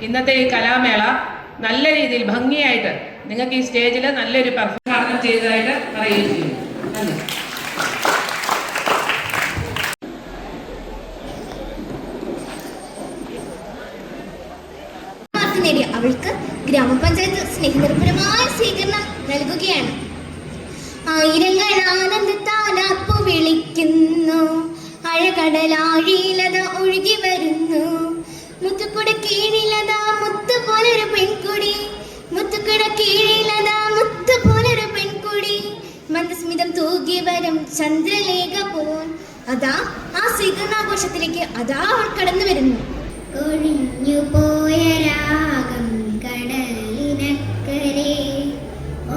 ഇന്നത്തെ ഈ കലാമേള നല്ല രീതിയിൽ ഭംഗിയായിട്ട് നിങ്ങൾക്ക് ഈ സ്റ്റേജിൽ നല്ലൊരു പെർഫോമൻസ് ചെയ്തതായിട്ട് പറയുകയും ചെയ്യും. നേടിയ അവൾക്ക് ഗ്രാമപഞ്ചായത്ത് സ്നേഹനിർഭരമായ സ്വീകരണം നൽകുകയാണ്. ആയിരങ്ങൾ ആനന്ദത്താലാപ്പു വിളിക്കുന്നു, അഴകടലാഴിയിലത ഒഴുകി വരുന്നു. മുത്തുക്കുട കീഴിലതാ മുത്തു പോലൊരു പെൺകുടി, മുത്തുക്കുട കീഴിലതാ മുത്തു പോലൊരു പെൺകുടി. മന്ദസ്മിതം തൂകി വരും ചന്ദ്രലേഖ പോൽ അതാ ആ സ്വീകരണാഘോഷത്തിലേക്ക് അതാ അവൾ കടന്നു വരുന്നു. ഒഴിഞ്ഞു പോയ രാഗം കടലിനക്കരെ,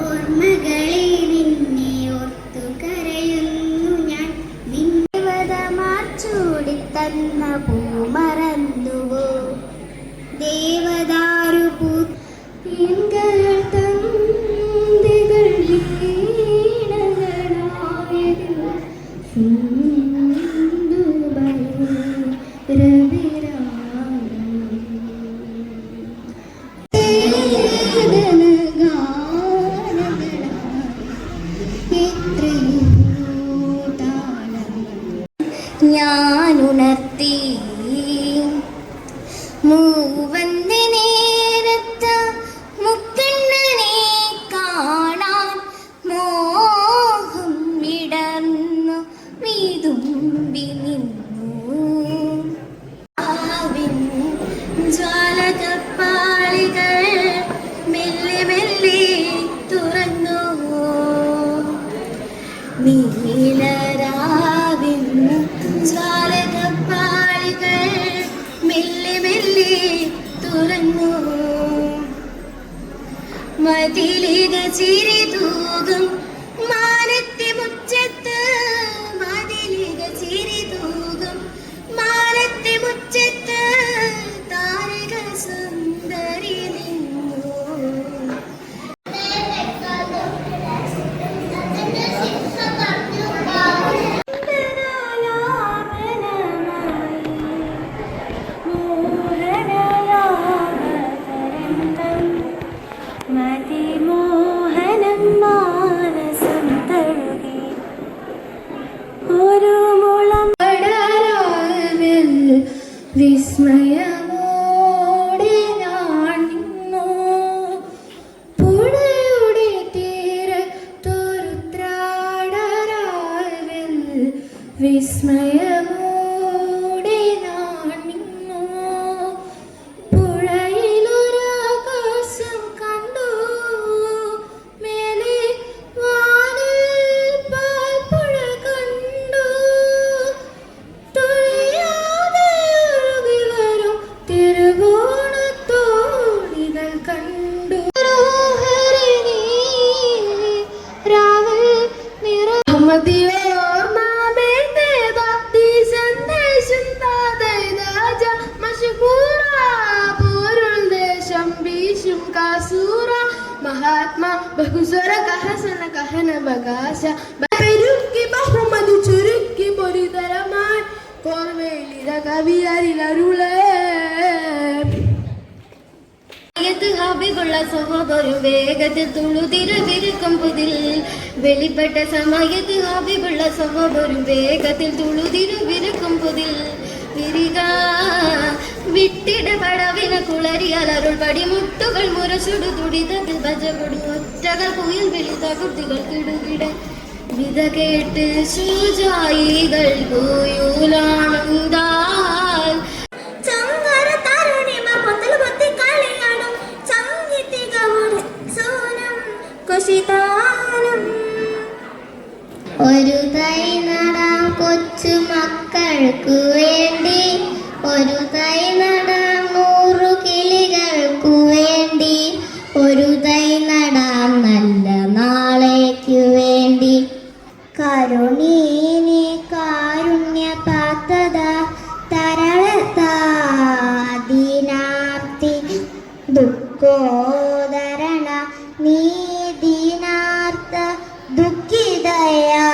ഓർമ്മകളെ നിന്നെ ഓർത്തു കരയുന്നു ഞാൻ. ദേവതമാർച്ചൂടി തന്ന പൂ മറന്നുവോ, ദേവദാരു പൂങ്കൾ തന്തികൾ വീണകളായതിൽ ഞാനുണർത്തി മൂവന്റെ നേരത്ത് മുക്കണ്ണനെ കാണാൻ മോഹം വിടർന്നു വിതുമ്പി നിന്നു. ജ്വാലകപ്പാളികൾ മെല്ലെ മെല്ലെ തുറന്നു, നീലരാവിൻ ജ്വാലകപ്പാളികൾ മെല്ലെ മെല്ലെ തുറന്നു. മതിലിക ചിരി തൂകും മാനത്തെ മുറ്റത്ത്, മതിലിക ചിരി തൂകും മാനത്തെ മുറ്റത്ത് താരക സുന്ദരി നിന്നു. വിസ്മയമോടെ ഞാൻ നിന്നു, പുഴയുടെ തീരത്തൊരുത്രാടരാവിൽ വിസ്മയമോടെ ഞാൻ നിന്നു. പുഴയിലൊരാകാശം കണ്ടു, മേലെ വാനിൽ പാൽപ്പുഴ കണ്ടു. തിരുവോണത്തോടികൾ കണ്ടു. മഹാത്മാ ബഹുസ്വര കഹസന കഹന ബകാശ പെരുക്കി ബഹുമതി ചുരുക്കി പൊരിതരമായി കോർവേലിത കവിയരിലരുളേ. ുള്ള സഹോദരും വേഗത്തിൽ തുളുതിരവിരുക്കും പുതിൽ വെളിപ്പെട്ട സമയത്ത് ഹാബിബുള്ള സഹോദരും വേഗത്തിൽ തുളുതിരവിരുക്കും പുതിൽ വിരിക വിട്ടിട പടവിന കുളരിയാൽ അരുൾ പടിമുട്ടുകൾ മുരസുടു തുടിതത്തിൽ ഭജപൊടു ഒറ്റകൾ കുയിൽ വിളിത കുട്ടികൾ കിടുകിട വിത കേട്ട് ശൂജായികൾ കൂയൂലാണുണ്ടാൽ. ഒരു തൈ നടാം കൊച്ചു മക്കൾക്കു വേണ്ടി, ഒരു തൈ നടാം 100 കിളികൾക്കു വേണ്ടി, ഒരു തൈ നടാം നല്ല നാളേക്കു വേണ്ടി. കരുണീനി കാരുണ്യ പാത്തത തരളതാദിനാർത്തി ദുഃഖോദരണ നീതിനാർത്ത ദുഃഖിതയാ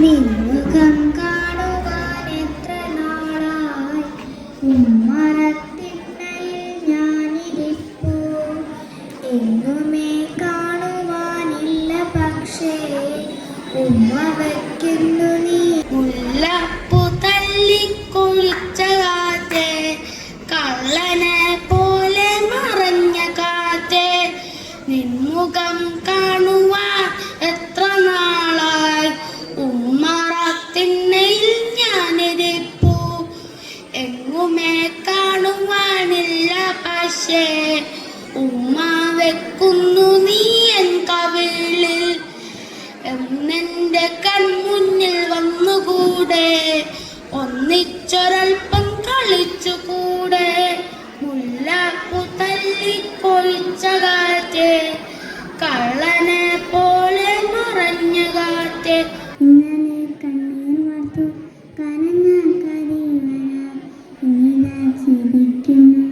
നിന്നുകം കാണുവാനെത്തി ഉമ്മ വയ്ക്കുന്നു നീ മുല്ലപ്പൂ തല്ലിക്കൊഴിച്ച കാറ്റേ കള്ളനെ പോലെ മറഞ്ഞ കാറ്റേ നിൻമുഖം കാണുവാൻ എത്ര നാളായി ഉമ്മറത്തിണ്ണയിൽ ഞാനിരിപ്പൂ എങ്ങുമേ കാണുവാനില്ല പക്ഷേ ഉമ്മ വെക്കുന്നു നീ എൻ കവിളിൽ എന്നെൻ്റെ കൺമുന്നിൽ വന്നുകൂടെ ഒന്നിച്ചൊരൽപ്പം കളിച്ചുകൂടെ മുല്ലപ്പൂ തല്ലിക്കൊഴിച്ച കാറ്റേ കള്ളനെ പോലെ മറഞ്ഞ കാറ്റേ ഇന്നലെ കണ്ണീർ വാർത്തു കരഞ്ഞാൽ കരയുവാനാം ഇന്നിതാ ചിരിക്കുന്നു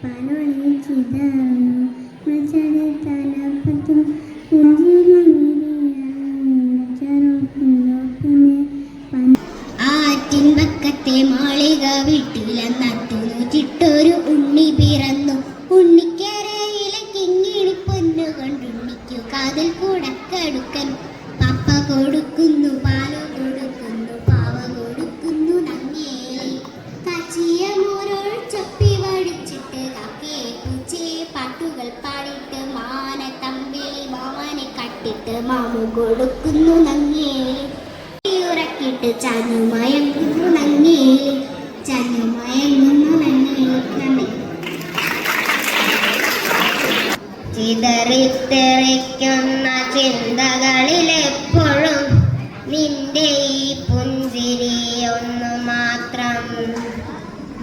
പലൊളി ചിതറുന്നു മച്ചടി തലപ്പത്തും പുഞ്ചിരി ആറ്റിൻ പക്കത്തെ മാളിക വീട്ടിലെന്നത്തു ചിട്ടൊരു ഉണ്ണി പിറന്നു ഉണ്ണിക്കരയിലെ കിങ്ങിണി പൊന്നു കൊണ്ടുണ്ണിക്കു കാതിൽ കൂടക്കടുക്കൻ പപ്പ കൊടുക്കുന്നു പാല് കൊടുക്കുന്നു പാവ കൊടുക്കുന്നു നങ്ങേലി കച്ചിയ മോരൊഴിച്ചപ്പി വടിച്ചിട്ട് കക്കേ പൂച്ചയെ പാട്ടുകൾ പാടിയിട്ട് മാന തമ്പിളി മാമനെ കട്ടിട്ട് മാമു കൊടുക്കുന്നു നങ്ങേലി ഉറക്കിട്ട് ചനുമയങ്ങുന്നു നങ്ങേലി ചനുമയങ്ങുന്നു നങ്ങേലി നന്ദി. ചിതറിത്തെറിക്കുന്ന ചിന്തകളിലെപ്പോഴും നിന്റെ ഈ പുഞ്ചിരി ഒന്നു മാത്രം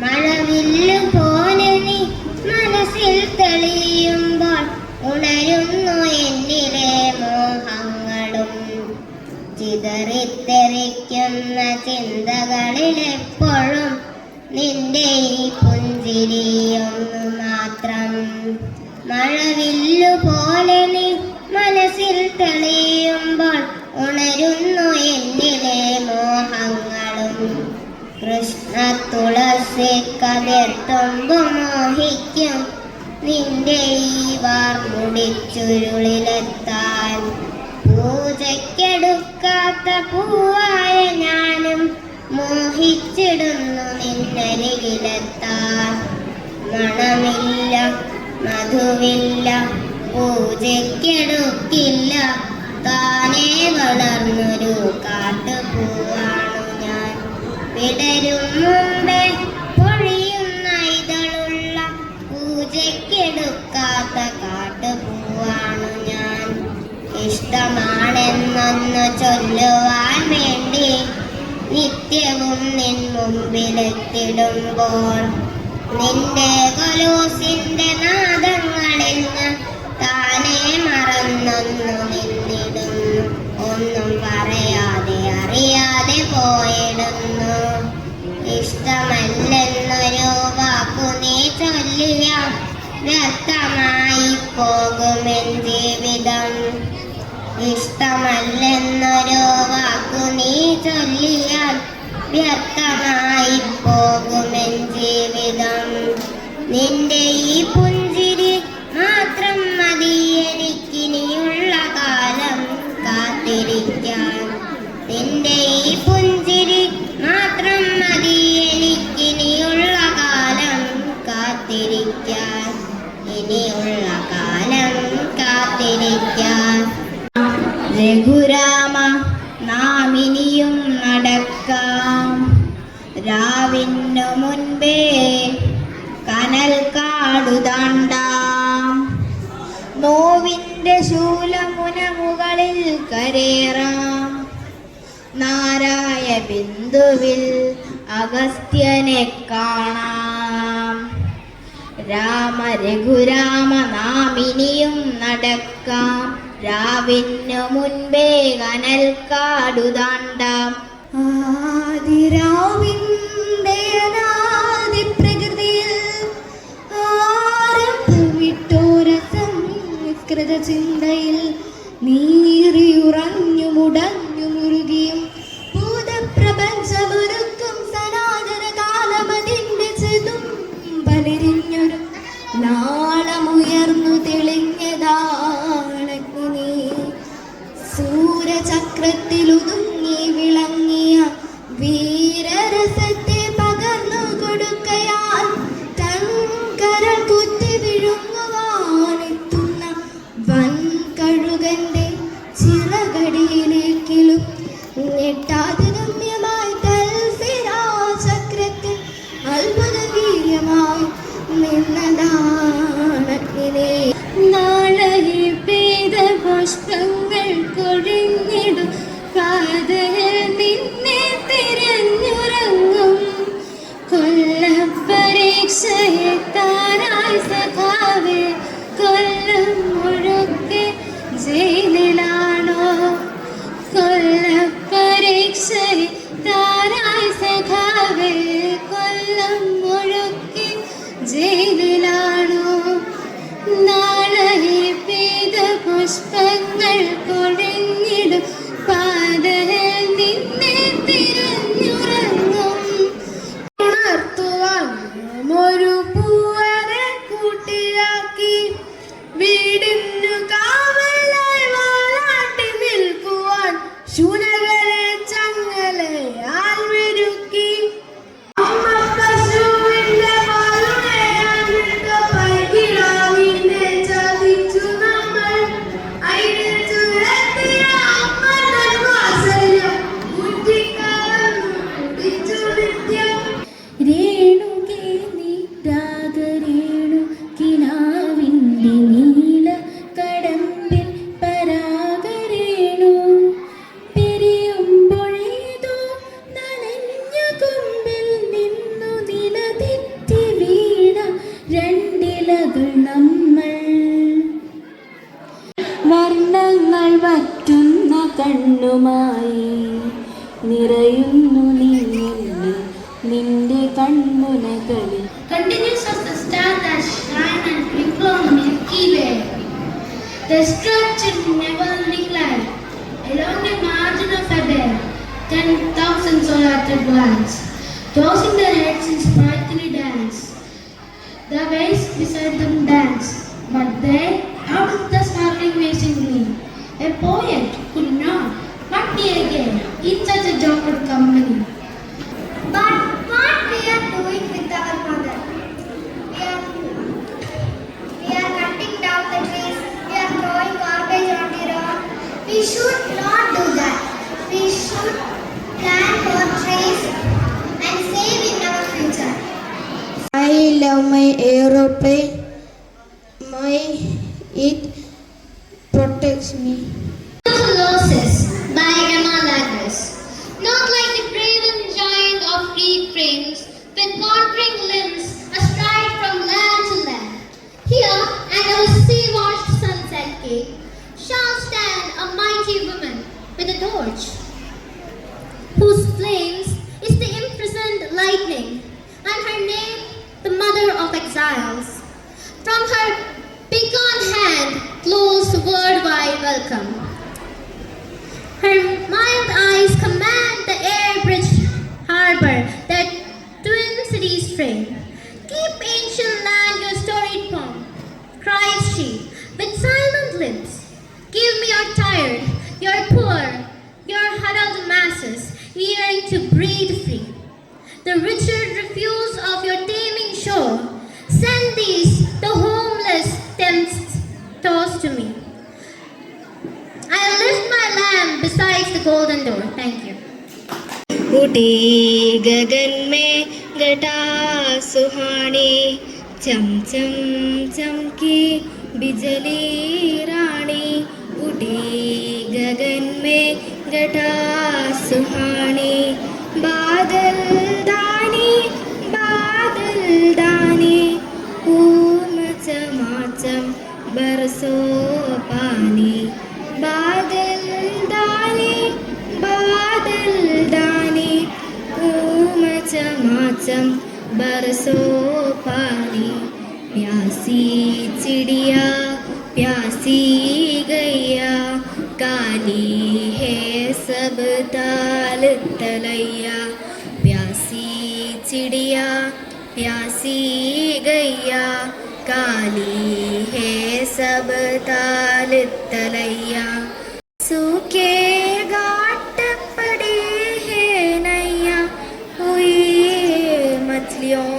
മഴവില്ല് പോലെ നീ മനസ്സിൽ തെളിയുമ്പോൾ ഉണരുന്നു എന്നിലെ മോഹങ്ങളും ചിതറിത്തെറിക്കുന്ന ചിന്തകളിലെപ്പോഴും നിന്റെ ഈ പുഞ്ചിരി ഒന്നു മാത്രം മഴവില്ലു പോലെ നീ മനസ്സിൽ തെളിയുമ്പോൾ ഉണരുന്നു എന്നിലെ മോഹങ്ങളും കൃഷ്ണ തുളസി കതിർത്തുമ്പു മോഹിക്കും നിന്റെ ഈ വാർമുടിച്ചുരുളിലെത്താൻ പൂജയ്ക്കെടുക്കാത്ത പൂവായ ഞാനും മോഹിച്ചിടുന്നു നിന്നരികിലെത്താൻ മണമില്ല മധുവില്ല പൂജയ്ക്കെടുക്കില്ല താനേ വളർന്നൊരു കാട്ടുപൂവാണു ഞാൻ വിടരും മുമ്പേ പൊഴിയുന്ന ഇതളുള്ള പൂജയ്ക്കെടുക്കാത്ത കാട്ടുപൂവാണു ഞാൻ ഇഷ്ടമാണെന്നൊന്നു ചൊല്ലുവാൻ വേണ്ടി നിത്യവും നിൻ മുമ്പിലെത്തിടുമ്പോൾ നിന്റെ കൊലൂസിന്റെ നാദങ്ങളിൽ താനേ മറന്നൊന്നു നിന്നിടുന്നു ഒന്നും പറയാതെ അറിയാതെ പോയിടുന്നു ഇഷ്ടമല്ലെന്നൊരു വാക്കു നീ ചൊല്ലിയ വ്യർത്ഥമായി പോകുമെൻ ജീവിതം ഇഷ്ടമല്ലെന്നൊരു വാക്കു നീ ചൊല്ലിയാൽ വ്യർത്ഥമായി പോകുമെൻ ജീവിതം നിന്റെ ഈ പുഞ്ചിരി മാത്രം മതി എനിക്കിനിയുള്ള കാലം കാത്തിരിക്കാൻ നിന്റെ ഈ പുഞ്ചിരി മാത്രം മതി എനിക്കിനിയുള്ള കാലം കാത്തിരിക്കാൻ ഇനിയുള്ള കാലം കാത്തിരിക്കാൻ രഘുരാമ നാം ഇനിയും നടക്കാം രാവിനു മുൻപേ കനൽ കാടു താണ്ടാം നോവിൻ്റെ ശൂലമുന മുകളിൽ കരേറാം നാരായ ബിന്ദുവിൽ അഗസ്ത്യനെ കാണാം രാമ രഘുരാമ നാം ഇനിയും നടക്കാം രാവിനു മുൻപേ കനൽ കാടു താണ്ടാം ആദിരാവിന്റെ അനാദി പ്രകൃതിയിൽ ആരംഭമിട്ടൊരു സംസ്കൃത ചിന്തയിൽ നീറിയുറഞ്ഞു മുടഞ്ഞു മുറുകിയും ഭൂതപ്രപഞ്ചമൊരുക്കും സനാതന കാലമതിന്റെ ചെതും ബലിരിഞ്ഞൊരു നാളമുയർന്നു തെളിഞ്ഞതാണഗ്നി സൂര്യചക്രത്തിലു ഞെട്ടാതെ രമ്യമായി ചക്രത്തിൽ അത്ഭുത വീര്യമായി നിന്നതാണഗ്നിനെ. നാളെ പെയ്ത പുഷ്പങ്ങൾ കൊഴിഞ്ഞിടും കാതൽ നിന്നെ തിരഞ്ഞുറങ്ങും. കൊല്ലപ്പരീക്ഷയെത്താനായി സഖാവേ കൊല്ലം മുഴുക്കെ ജയിലിലാണോ? കൊല്ലപ്പരീക്ഷയെത്താനായി സഖാവേ കൊല്ലം മുഴുക്കെ ജയിലിലാണോ? നാളെ പെയ്ത പുഷ്പങ്ങൾ കൊഴിഞ്ഞിടും പാതയിൽ നിന്നെ തിരഞ്ഞുറങ്ങും. ഉണർത്തുവാൻ ഒരു പൂവനെ കൂട്ടിയാക്കി വീടിനു കാവലായി വാലാട്ടി നിൽക്കുവാൻ ശൂനകളെ ചങ്ങലയാൽ മെരുക്കി. പശുവിന്റെ പാലുടയാനിട്ട് പൈകിടാവിനെ ചതിച്ചു നമ്മൾ. അയിന് ചുരത്തിയ അമ്മതൻ വാത്സല്യം ഊറ്റിക്കലർന്നു കുടിച്ചു നിത്യം. രേണുകേ നീ രാഗരേണു കിനാവിൻ്റെ നീല കടമ്പിൽ പരാഗരേണു. പിരിയുമ്പോഴേതോ നനഞ്ഞ കൊമ്പിൽ നിന്നു നിലതെറ്റി വീണ രണ്ടിലകൾ നമ്മൾ. വർണ്ണങ്ങൾ വറ്റുന്ന കണ്ണുമായി നിറയുന്നു നിന്റെ കൺമുനകളിൽ. Continues as the star that shine and twinkle on the Milky Way. The stretch in never-ending light along the margin of a bay. 10,000 solar glance, tossing their heads in sprightly dance. The waves beside them dance, but they, out of the sparkling waves in gleam, a poet could not but be again in such a joyful company. But what we are doing with our mother? We are cutting down the trees. We are throwing garbage on the road. We should not do that. We should plant more trees and save in our future. I love my aeroplane. It protects me. Tuberculosis by Emma Lagos. Not like the brave and giant of Greek frames, with conquering limbs astride from land to land. Here, at our sea-washed sunset cave, shall stand a mighty woman with a torch, whose flames is the imprisoned lightning, and her name the mother of exiles. From her beacon hand flows worldwide welcome. Her mild eyes command the air-bridged harbor that twin cities frame. Keep ancient land your storied pomp, cries she, with silent lips. Give me your tired, your poor, your huddled masses, yearning to breathe free. The richer refuse of your taming shore. Send these, the homeless tempts tossed to me. I'll lift my lamp beside the golden door. Thank you. उठी गगन में घटा सुहानी, चम चम चमकी बिजली रानी. उठी गगन में घटा सुहानी, बादल दानी ऊम चमाचम बरसो पानी. बादल दानी ऊम चमाचम बरसो पानी. प्यासी चिड़िया प्यासी गैया, काली है सब ताल तलैया. प्यासी चिड़िया प्यासी गैया, काली है सब ताल तलैया. सूखे घाट पड़े हैं नैया, हुई मछलियों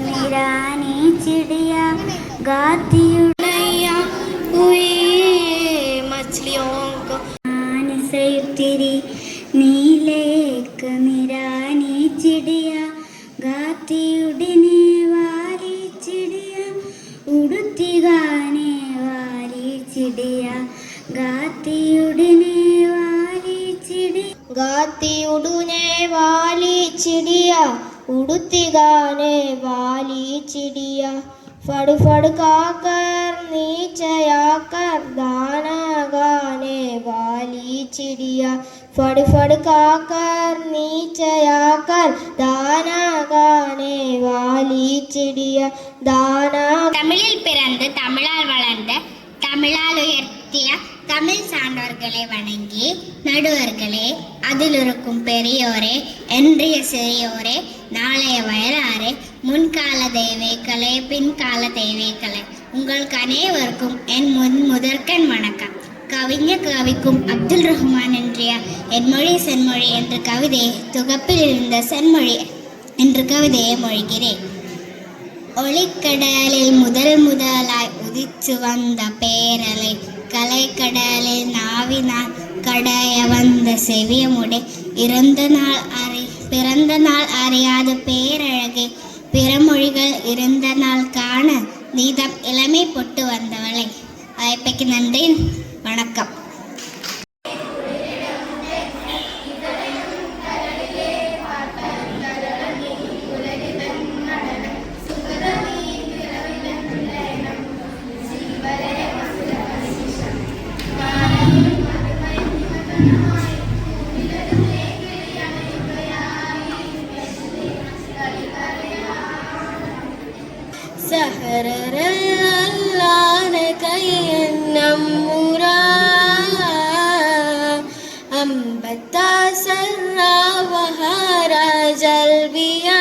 निरानी चिड़िया गाती नैया, हुई मछलियों को से तेरी नीलेक निरानी चिड़िया गाती उड़ने वाली चिड़िया उड़ती गाने वाली चिड़िया गाती उड़ने वाली चिड़िया गाती उड़ने वाली चिड़िया उड़ती गाने वाली चिड़िया फड़ फड़ खाकर नीचे आकर दाना गाने वाली चिड़िया फड़ फड़ खाकर नीचे आकर दाना गाने वाली चिड़िया दाना தமிழில் பிறந்து தமிழால் வளர்ந்த தமிழால் உயர்த்திய தமிழ் சான்றோர்களை வணங்கி நடுவர்களே, அதில் இருக்கும் பெரியோரே, இன்றைய சிறியோரே, நாளைய வயலாரே, முன்கால தெய்வீக்களே, பின்கால தெய்வீக்களே, உங்களுக்கு அனைவருக்கும் என் முதற்கண் வணக்கம். கவிஞர் கவிக்கும் அப்துல் ரஹ்மான் என்றிய என் மொழி சென்மொழி என்ற கவிதையை தொகுப்பில் இருந்த சென்மொழி என்ற கவிதையை மொழிகிறேன். ஒளிக்கடலில் முதலாய் உதிச்சு வந்த பேரலை கலைக்கடலில் நாவினால் கடைய வந்த செவியமுடை பிறந்த நாள் அறியாத பேரழகை பிறமொழிகள் இருந்த நாள் காண நீதம் இளமை பொட்டு வந்தவளை. அழைப்பைக்கு நன்றி, வணக்கம். സഹറല്ലാനെ കയ്യന്നമ്മുറാ അമ്പത്താ സർറാ വഹാരാ ജൽബിയാ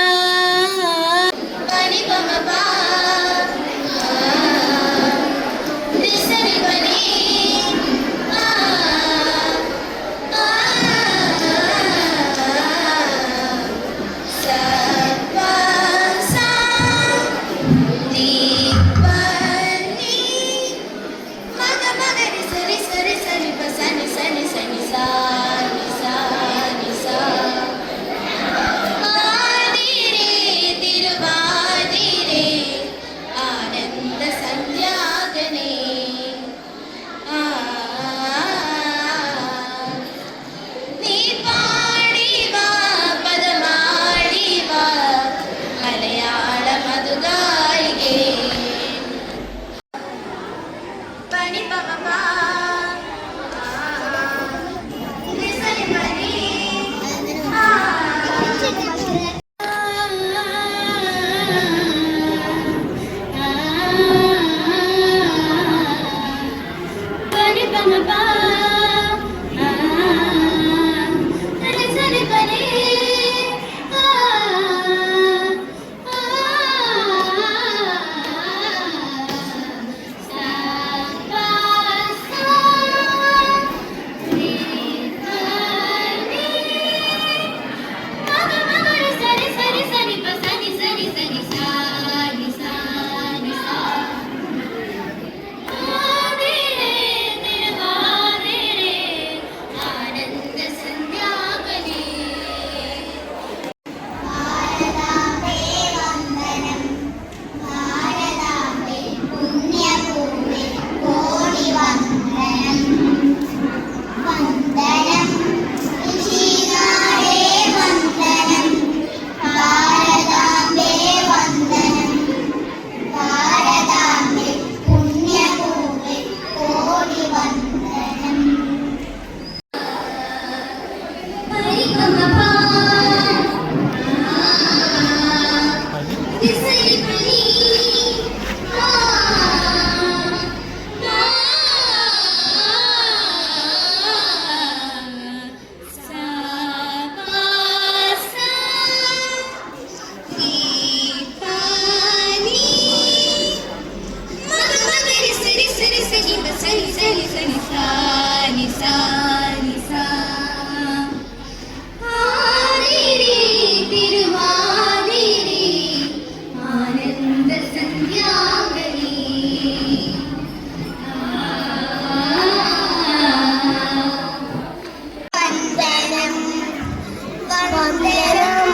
വന്ദനം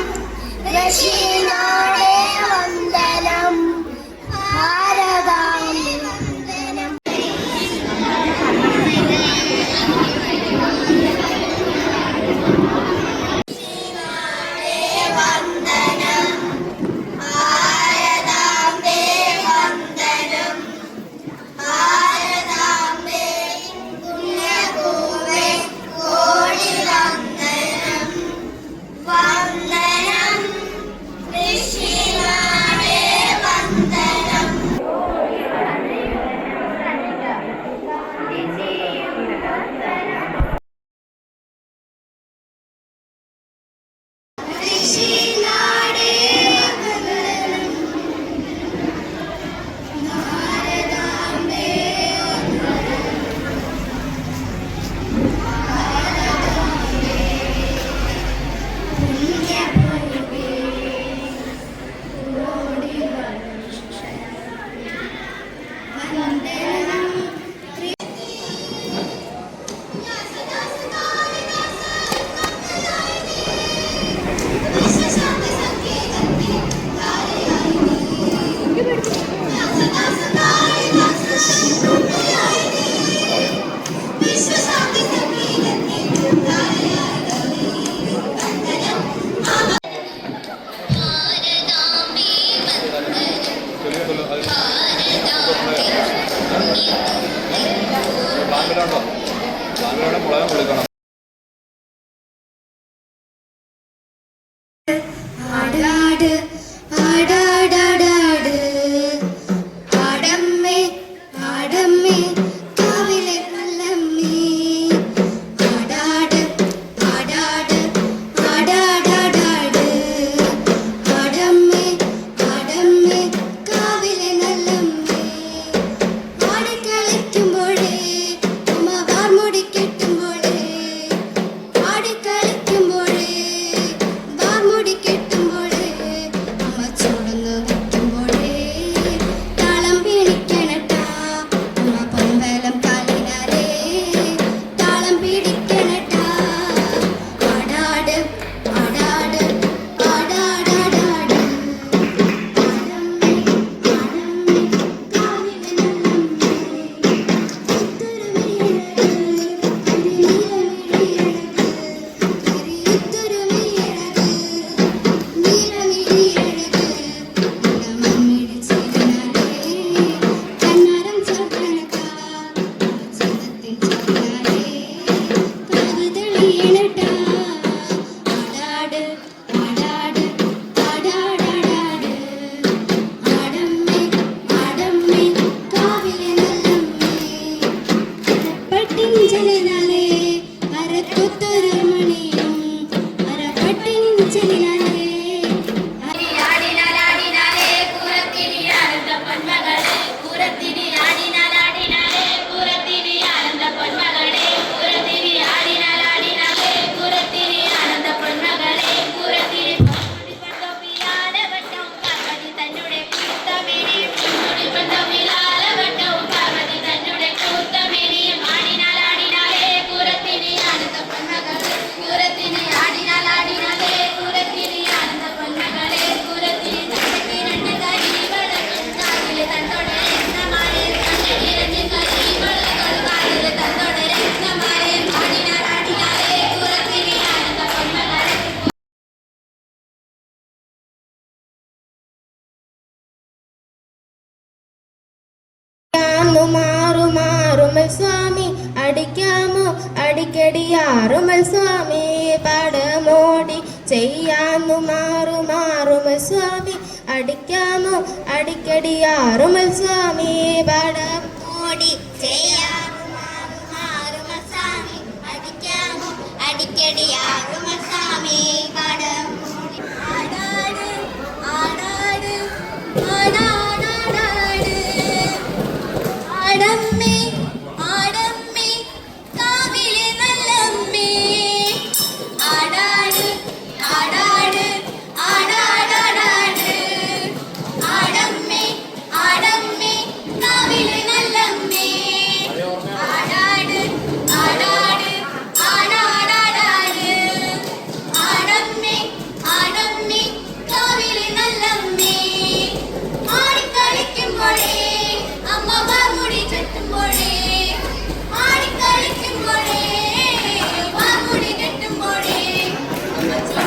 ഋഷിനാടേ വന്ദനം ഭാരതാംബേ വന്ദനം. ആടാട് ആടാടാടാട് ആടമ്മേ ആടമ്മേ കാവിലെ നല്ലമ്മേ ആടാട് ആടാട് ആടാടാടാട് ആടമ്മേ ആടമ്മേ കാവിലെ നല്ലമ്മേ ആടിക്കളിക്കുമ്പോഴേ അമ്മ വാർമുടി കെട്ടുമ്പോഴേ ആടിക്കളിക്കുമ്പോഴേ വാർമുടി കെട്ടുമ്പോഴേ അമ്മ ചൂടുന്നു വെക്കുമ്പോഴേ താളം പിടിക്കണട്ടാ അമ്മ പൊൻവലം കാലിനാലേ താളം പിടിക്കണട്ടാ ആടാട് ആടാട് ആടാടാടാട് ആടമ്മേ ആടമ്മേ കാവിലെ പട്ടിഞ്ചലിനാലേ അരക്കൊത്തൊരു മണിയും അരപ്പട്ടിഞ്ചലിനാലേ മാറുമാറുമൽ സ്വാമി അടിക്കാമോ അടിക്കടിയാറുമൽ സ്വാമി പടമോടി ചെയ്യാന്നു മാറുമാറുമൽ സ്വാമി അടിക്കാമോ അടിക്കടിയാറുമൽ സ്വാമി പടമോടി ചെയ്യാന്നു മാറുമാറുമൽ സ്വാമി അടിക്കാമോ അടിക്കടിയാറുമൽ സ്വാമി പടമോടി ആടാട് ആടാട് ആടാടാടാട് ആടമ്മേ ആടമ്മേ കാവിലെ നല്ലമ്മേ ആടാട് ആടാട് ആടാടാടാട് ആടമ്മേ ആടമ്മേ കാവിലെ നല്ലമ്മേ മച്ചാ